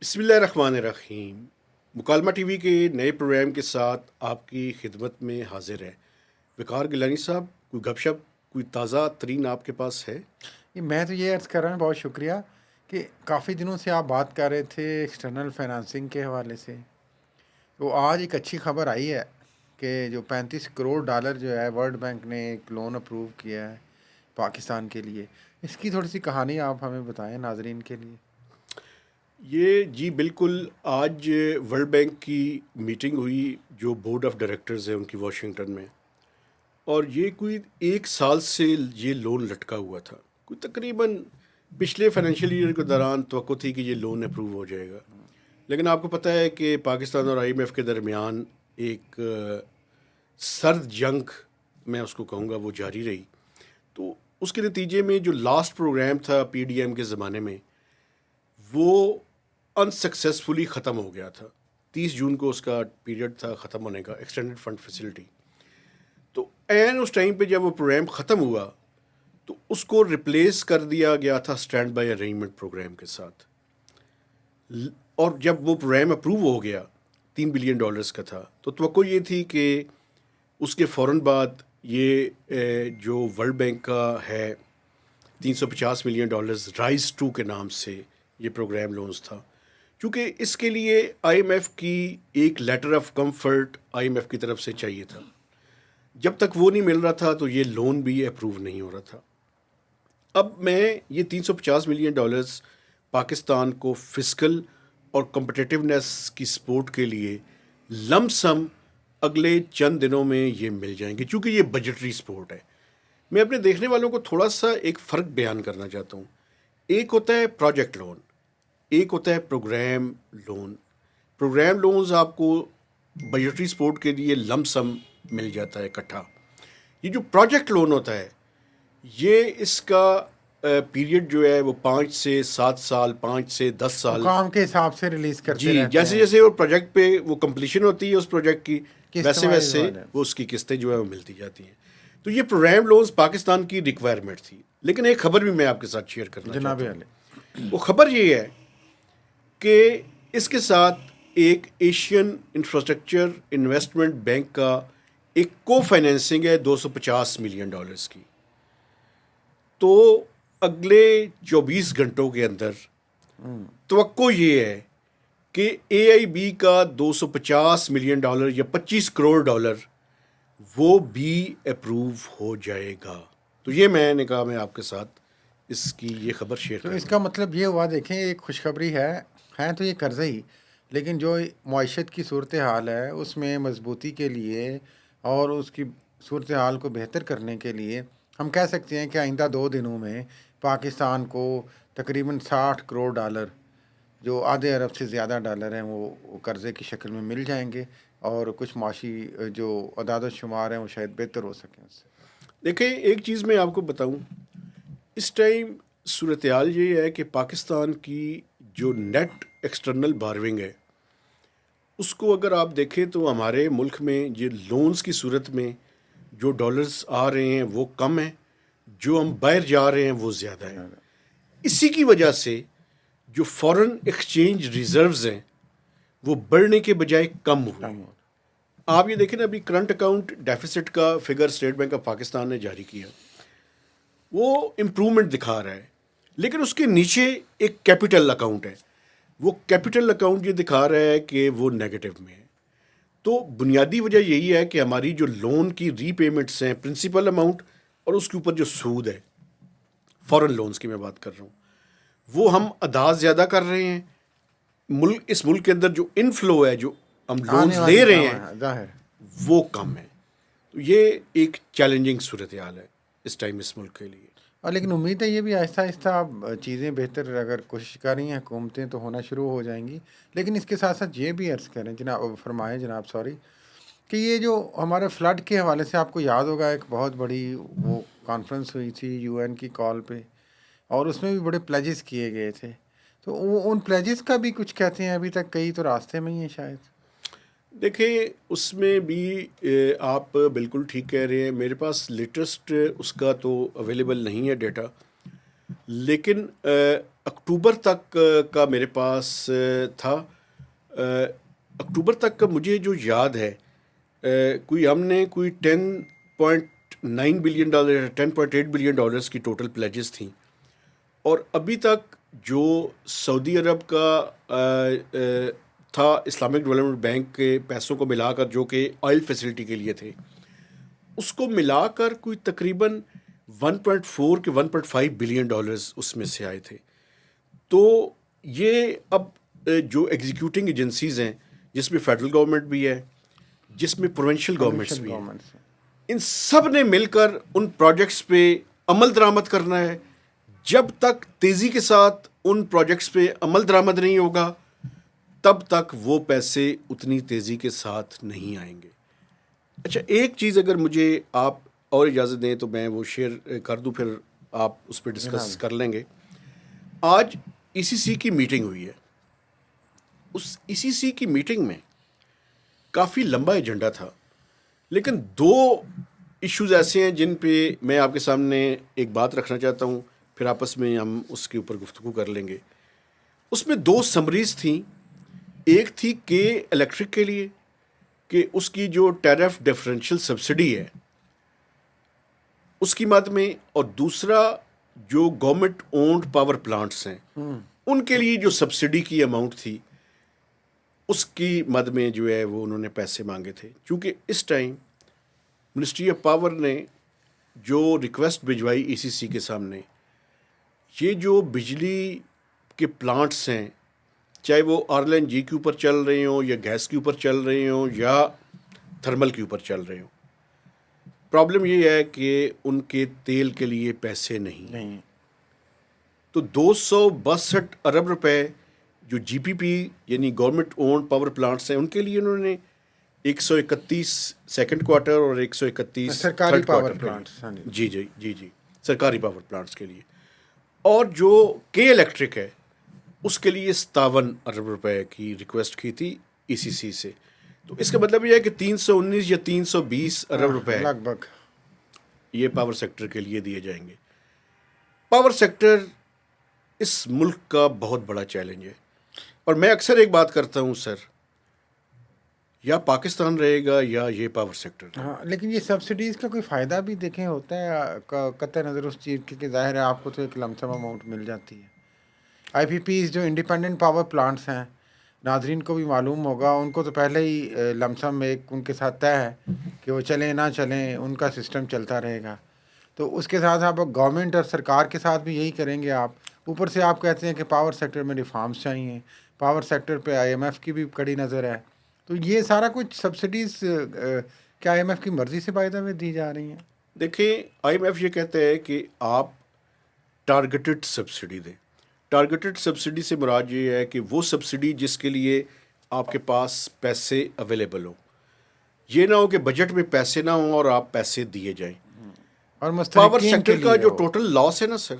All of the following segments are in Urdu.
بسم اللہ الرحمن الرحیم۔ مکالمہ ٹی وی کے نئے پروگرام کے ساتھ آپ کی خدمت میں حاضر ہے وقار گیلانی صاحب۔ کوئی گپ شپ، کوئی تازہ ترین آپ کے پاس ہے؟ میں تو یہ عرض کر رہا ہوں، بہت شکریہ کہ کافی دنوں سے آپ بات کر رہے تھے ایکسٹرنل فائنانسنگ کے حوالے سے، تو آج ایک اچھی خبر آئی ہے کہ جو $35 کروڑ جو ہے ورلڈ بینک نے ایک لون اپروو کیا ہے پاکستان کے لیے۔ اس کی تھوڑی سی کہانی آپ ہمیں بتائیں ناظرین کے لیے۔ یہ جی بالکل، آج ورلڈ بینک کی میٹنگ ہوئی جو بورڈ آف ڈائریکٹرز ہے ان کی واشنگٹن میں، اور یہ کوئی ایک سال سے یہ لون لٹکا ہوا تھا۔ کوئی تقریباً پچھلے فائنینشیل ایئر کے دوران توقع تھی کہ یہ لون اپروو ہو جائے گا، لیکن آپ کو پتہ ہے کہ پاکستان اور آئی ایم ایف کے درمیان ایک سرد جنگ، میں اس کو کہوں گا، وہ جاری رہی۔ تو اس کے نتیجے میں جو لاسٹ پروگرام تھا پی ڈی ایم کے زمانے میں، وہ انسکسیسفلی ختم ہو گیا تھا۔ 30 جون کو اس کا پیریڈ تھا ختم ہونے کا، ایکسٹینڈڈ فنڈ فیسلٹی۔ تو عین اس ٹائم پہ جب وہ پروگرام ختم ہوا تو اس کو ریپلیس کر دیا گیا تھا اسٹینڈ بائی ارینجمنٹ پروگرام کے ساتھ۔ اور جب وہ پروگرام اپروو ہو گیا، $3 بلین کا تھا، تو توقع یہ تھی کہ اس کے فوراً بعد یہ جو ورلڈ بینک کا ہے $350 ملین رائز ٹو کے نام سے یہ پروگرام لونز تھا، چونکہ اس کے لیے آئی ایم ایف کی ایک letter of comfort I M F کی طرف سے چاہیے تھا۔ جب تک وہ نہیں مل رہا تھا تو یہ لون بھی اپروو نہیں ہو رہا تھا۔ اب میں یہ $350 ملین پاکستان کو فسکل اور کمپٹیٹیونیس کی سپورٹ کے لیے لم سم اگلے چند دنوں میں یہ مل جائیں گے، چونکہ یہ بجٹری سپورٹ ہے۔ میں اپنے دیکھنے والوں کو تھوڑا سا ایک فرق بیان کرنا چاہتا ہوں۔ ایک ہوتا ہے پروجیکٹ لون، ایک ہوتا ہے پروگرام لون۔ پروگرام لونز آپ کو بجٹری سپورٹ کے لیے لم سم مل جاتا ہے اکٹھا۔ یہ جو پروجیکٹ لون ہوتا ہے، یہ اس کا پیریڈ جو ہے وہ 5 سے 7 سال، 5 سے 10 وہ سال، کام کے حساب سے ریلیز کرتے جی رہتے جیسے ہیں، جیسے وہ پروجیکٹ پہ وہ کمپلیشن ہوتی ہے اس پروجیکٹ کی، قسط ویسے وائز ویسے والے۔ وہ اس کی قسطیں جو ہے وہ ملتی جاتی ہیں۔ تو یہ پروگرام لونز پاکستان کی ریکوائرمنٹ تھی، لیکن ایک خبر بھی میں آپ کے ساتھ شیئر کرنا جناب چاہتا ہوں۔ علی، وہ خبر یہ ہے کہ اس کے ساتھ ایک ایشین انفراسٹرکچر انویسٹمنٹ بینک کا ایک کو فائنینسنگ ہے $250 ملین کی۔ تو اگلے 24 گھنٹوں کے اندر توقع یہ ہے کہ اے آئی بی کا $250 ملین یا $25 کروڑ وہ بھی اپروو ہو جائے گا۔ تو یہ میں نے کہا میں آپ کے ساتھ اس کی یہ خبر شیئر تو کر اس دوں۔ کا مطلب یہ ہوا، دیکھیں ایک خوشخبری ہے تو یہ قرضہ ہی، لیکن جو معیشت کی صورتحال ہے اس میں مضبوطی کے لیے اور اس کی صورتحال کو بہتر کرنے کے لیے ہم کہہ سکتے ہیں کہ آئندہ 2 دنوں میں پاکستان کو تقریباً $60 کروڑ، جو آدھے ارب سے زیادہ ڈالر ہیں، وہ قرضے کی شکل میں مل جائیں گے، اور کچھ معاشی جو اعداد و شمار ہیں وہ شاید بہتر ہو سکیں اس سے۔ دیکھیں ایک چیز میں آپ کو بتاؤں، اس ٹائم صورتحال یہ ہے کہ پاکستان کی جو نیٹ ایکسٹرنل بارونگ ہے، اس کو اگر آپ دیکھیں تو ہمارے ملک میں یہ لونز کی صورت میں جو ڈالرز آ رہے ہیں وہ کم ہیں، جو ہم باہر جا رہے ہیں وہ زیادہ ہیں۔ اسی کی وجہ سے جو فورن ایکسچینج ریزروز ہیں وہ بڑھنے کے بجائے کم ہوئے ہیں۔ آپ یہ دیکھیں نا، ابھی کرنٹ اکاؤنٹ ڈیفیسٹ کا figure state bank of Pakistan نے جاری کیا، وہ امپرومنٹ دکھا رہا ہے، لیکن اس کے نیچے ایک کیپٹل اکاؤنٹ ہے، وہ کیپٹل اکاؤنٹ یہ دکھا رہا ہے کہ وہ نیگیٹو میں ہے۔ تو بنیادی وجہ یہی ہے کہ ہماری جو لون کی ری پیمنٹس ہیں، پرنسپل اماؤنٹ اور اس کے اوپر جو سود ہے، فورن لونز کی میں بات کر رہا ہوں، وہ ہم ادا زیادہ کر رہے ہیں۔ اس ملک کے اندر جو انفلو ہے، جو ہم آنے لونز والی لے رہے کام ہیں، ہے ظاہر۔ وہ کم ہے۔ تو یہ ایک چیلنجنگ صورتحال ہے اس ٹائم اس ملک کے لیے۔ اور لیکن امید ہے یہ بھی آہستہ آہستہ اب چیزیں بہتر اگر کوشش کر رہی ہیں حکومتیں تو ہونا شروع ہو جائیں گی، لیکن اس کے ساتھ ساتھ یہ بھی عرض کریں جناب، فرمائیں جناب، سوری، کہ یہ جو ہمارے فلڈ کے حوالے سے آپ کو یاد ہوگا ایک بہت بڑی وہ کانفرنس ہوئی تھی یو این کی کال پہ، اور اس میں بھی بڑے پلیجز کیے گئے تھے، تو ان پلیجز کا بھی کچھ کہتے ہیں ابھی تک کئی تو راستے میں ہی ہیں شاید۔ دیکھیں اس میں بھی آپ بالکل ٹھیک کہہ رہے ہیں، میرے پاس لیٹسٹ اس کا تو اویلیبل نہیں ہے ڈیٹا، لیکن اکتوبر تک کا میرے پاس تھا. اکتوبر تک کا مجھے جو یاد ہے کوئی ہم نے کوئی $10.9 بلین $10.8 بلین کی ٹوٹل پلیجز تھیں. اور ابھی تک جو سعودی عرب کا تھا اسلامک ڈیولپمنٹ بینک کے پیسوں کو ملا کر جو کہ آئل فیسلٹی کے لیے تھے, اس کو ملا کر کوئی تقریباً 1.4 کے $1.5 بلین اس میں سے آئے تھے. تو یہ اب جو ایگزیکیوٹنگ ایجنسیز ہیں, جس میں فیڈرل گورنمنٹ بھی ہے, جس میں پروونشل گورنمنٹس بھی ہیں, ان سب نے مل کر ان پروجیکٹس پہ عمل درآمد کرنا ہے. جب تک تیزی کے ساتھ ان پروجیکٹس پہ عمل درآمد نہیں ہوگا تب تک وہ پیسے اتنی تیزی کے ساتھ نہیں آئیں گے. اچھا, ایک چیز اگر مجھے آپ اور اجازت دیں تو میں وہ شیئر کر دوں, پھر آپ اس پہ ڈسکس کر لیں گے. آج ای سی سی کی میٹنگ ہوئی ہے. اس ای سی سی کی میٹنگ میں کافی لمبا ایجنڈا تھا, لیکن دو ایشوز ایسے ہیں جن پہ میں آپ کے سامنے ایک بات رکھنا چاہتا ہوں, پھر آپس میں ہم اس کے اوپر گفتگو کر لیں گے. اس میں دو سمریز تھیں. ایک تھی کہ الیکٹرک کے لیے کہ اس کی جو ٹیرف ڈیفرنشل سبسڈی ہے اس کی مد میں, اور دوسرا جو گورنمنٹ اونڈ پاور پلانٹس ہیں ان کے لیے جو سبسڈی کی اماؤنٹ تھی اس کی مد میں جو ہے وہ انہوں نے پیسے مانگے تھے. چونکہ اس ٹائم منسٹری آف پاور نے جو ریکویسٹ بھجوائی ای سی سی کے سامنے, یہ جو بجلی کے پلانٹس ہیں, چاہے وہ آر این جی کے اوپر چل رہے ہوں یا گیس کے اوپر چل رہے ہوں یا تھرمل کے اوپر چل رہے ہوں, پرابلم یہ ہے کہ ان کے تیل کے لیے پیسے نہیں. تو 262 ارب روپے جو جی پی پی یعنی گورنمنٹ اونڈ پاور پلانٹس ہیں ان کے لیے انہوں نے 131 سیکنڈ کوارٹر اور 131 سرکاری تھرڈ پاور کوارٹر پلانٹس. جی سرکاری پاور پلانٹس کے لیے, اور جو کے الیکٹرک ہے اس کے لیے 57 ارب روپے کی ریکویسٹ کی تھی ای سی سی سے. تو اس کا مطلب یہ ہے کہ 319 یا 320 ارب روپے لگ بھگ یہ پاور سیکٹر کے لیے دیے جائیں گے. پاور سیکٹر اس ملک کا بہت بڑا چیلنج ہے, اور میں اکثر ایک بات کرتا ہوں سر, یا پاکستان رہے گا یا یہ پاور سیکٹر. ہاں, لیکن یہ سبسڈیز کا کوئی فائدہ بھی دیکھیں ہوتا ہے قطع نظر اس چیز کی کہ ظاہر ہے آپ کو تو ایک لمسم اماؤنٹ مل جاتی ہے. آئی پی پیز جو انڈیپینڈنٹ پاور پلانٹس ہیں, ناظرین کو بھی معلوم ہوگا, ان کو تو پہلے ہی لمسم ایک ان کے ساتھ طے ہے کہ وہ چلیں نہ چلیں ان کا سسٹم چلتا رہے گا. تو اس کے ساتھ آپ گورنمنٹ اور سرکار کے ساتھ بھی یہی کریں گے. آپ اوپر سے آپ کہتے ہیں کہ پاور سیکٹر میں ریفارمز چاہیے, پاور سیکٹر پہ آئی ایم ایف کی بھی کڑی نظر ہے. تو یہ سارا کچھ سبسڈیز کیا آئی ایم ایف کی مرضی سے باعث میں دی جا رہی ہیں؟ دیکھیں, آئی ایم ایف یہ کہتے ہیں کہ آپ ٹارگیٹڈ سبسڈی دیں. ٹارگیٹڈ سبسڈی سے مراد یہ ہے کہ وہ سبسڈی جس کے لیے آپ کے پاس پیسے اویلیبل ہوں, یہ نہ ہو کہ بجٹ میں پیسے نہ ہوں اور آپ پیسے دیے جائیں. اور پاور مستحقین کے سیکٹر کا لیے جو ہو. ٹوٹل لاس ہے نا سر,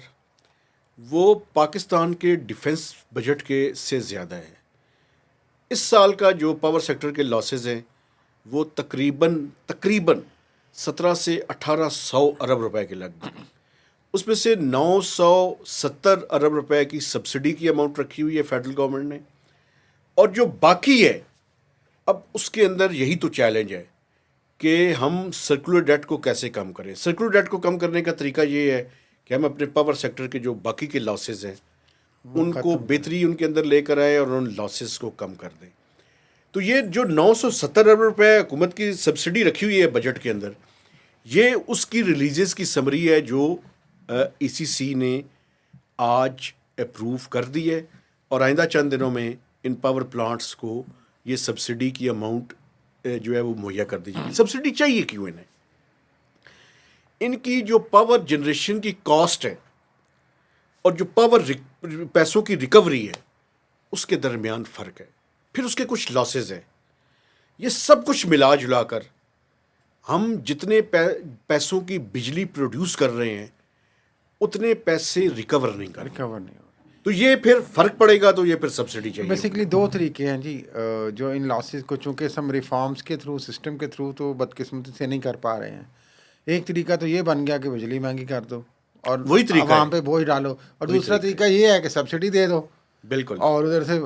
وہ پاکستان کے ڈیفنس بجٹ کے سے زیادہ ہے. اس سال کا جو پاور سیکٹر کے لاسز ہیں وہ تقریباً 17 سے 1800 ارب روپے کے لگ بھگ. اس میں سے 970 ارب روپے کی سبسڈی کی اماؤنٹ رکھی ہوئی ہے فیڈرل گورنمنٹ نے, اور جو باقی ہے اب اس کے اندر یہی تو چیلنج ہے کہ ہم سرکولر ڈیٹ کو کیسے کم کریں. سرکولر ڈیٹ کو کم کرنے کا طریقہ یہ ہے کہ ہم اپنے پاور سیکٹر کے جو باقی کے لاسز ہیں ان کو بہتری ان کے اندر لے کر آئیں اور ان لاسز کو کم کر دیں. تو یہ جو 970 ارب روپے حکومت کی سبسڈی رکھی ہوئی ہے بجٹ کے اندر, یہ اس کی ریلیزز کی سمری ہے جو ای سی سی نے آج اپروو کر دی ہے, اور آئندہ چند دنوں میں ان پاور پلانٹس کو یہ سبسڈی کی اماؤنٹ جو ہے وہ مہیا کر دی جائے گی. سبسڈی چاہیے کیوں انہیں؟ ان کی جو پاور جنریشن کی کاسٹ ہے اور جو پاور پیسوں کی ریکوری ہے اس کے درمیان فرق ہے, پھر اس کے کچھ لاسز ہیں. یہ سب کچھ ملا جلا کر ہم جتنے پیسوں کی بجلی پروڈیوس کر رہے ہیں اتنے پیسے ریکور نہیں کر رہے. ریکور نہیں ہو. تو یہ پھر فرق پڑے گا, تو یہ پھر سبسڈی چاہیے. بیسیکلی دو طریقے ہیں جی جو ان لاسز کو چونکہ سم ریفارمز کے تھرو سسٹم کے تھرو تو بدقسمتی سے نہیں کر پا رہے ہیں. ایک طریقہ تو یہ بن گیا کہ بجلی مہنگی کر دو, اور وہی طریقہ عوام ہے، پہ بوجھ ڈالو. اور وہی دوسرا طریقہ طریقہ یہ ہے کہ سبسڈی دے دو بالکل اور ادھر سے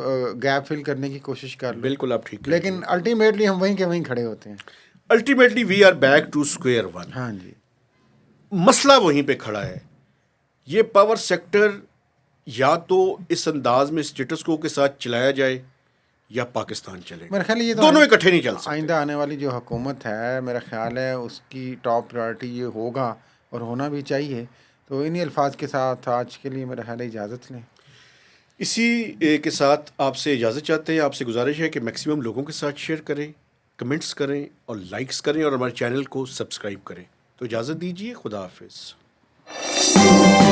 گیپ فل کرنے کی کوشش کر لو. بالکل آپ ٹھیک کہہ رہے لیکن الٹیمیٹلی ہم وہیں کے وہیں کھڑے ہوتے ہیں. ہیں. Ultimately we are back to square one. ہاں جی. مسئلہ وہیں پہ کھڑا ہے. یہ پاور سیکٹر یا تو اس انداز میں اسٹیٹس کو کے ساتھ چلایا جائے یا پاکستان چلے میرا خیال ہے یہ تو دونوں اکٹھے نہیں چل سکتے. آئندہ آنے والی جو حکومت ہے میرا خیال ہے اس کی ٹاپ پرائرٹی یہ ہوگا اور ہونا بھی چاہیے. تو انہی الفاظ کے ساتھ آج کے لیے میرا خیال ہے اجازت لیں. اسی کے ساتھ آپ سے اجازت چاہتے ہیں. آپ سے گزارش ہے کہ میکسیمم لوگوں کے ساتھ شیئر کریں، کمنٹس کریں اور لائکس کریں اور ہمارے چینل کو سبسکرائب کریں. تو اجازت دیجیے. خدا حافظ.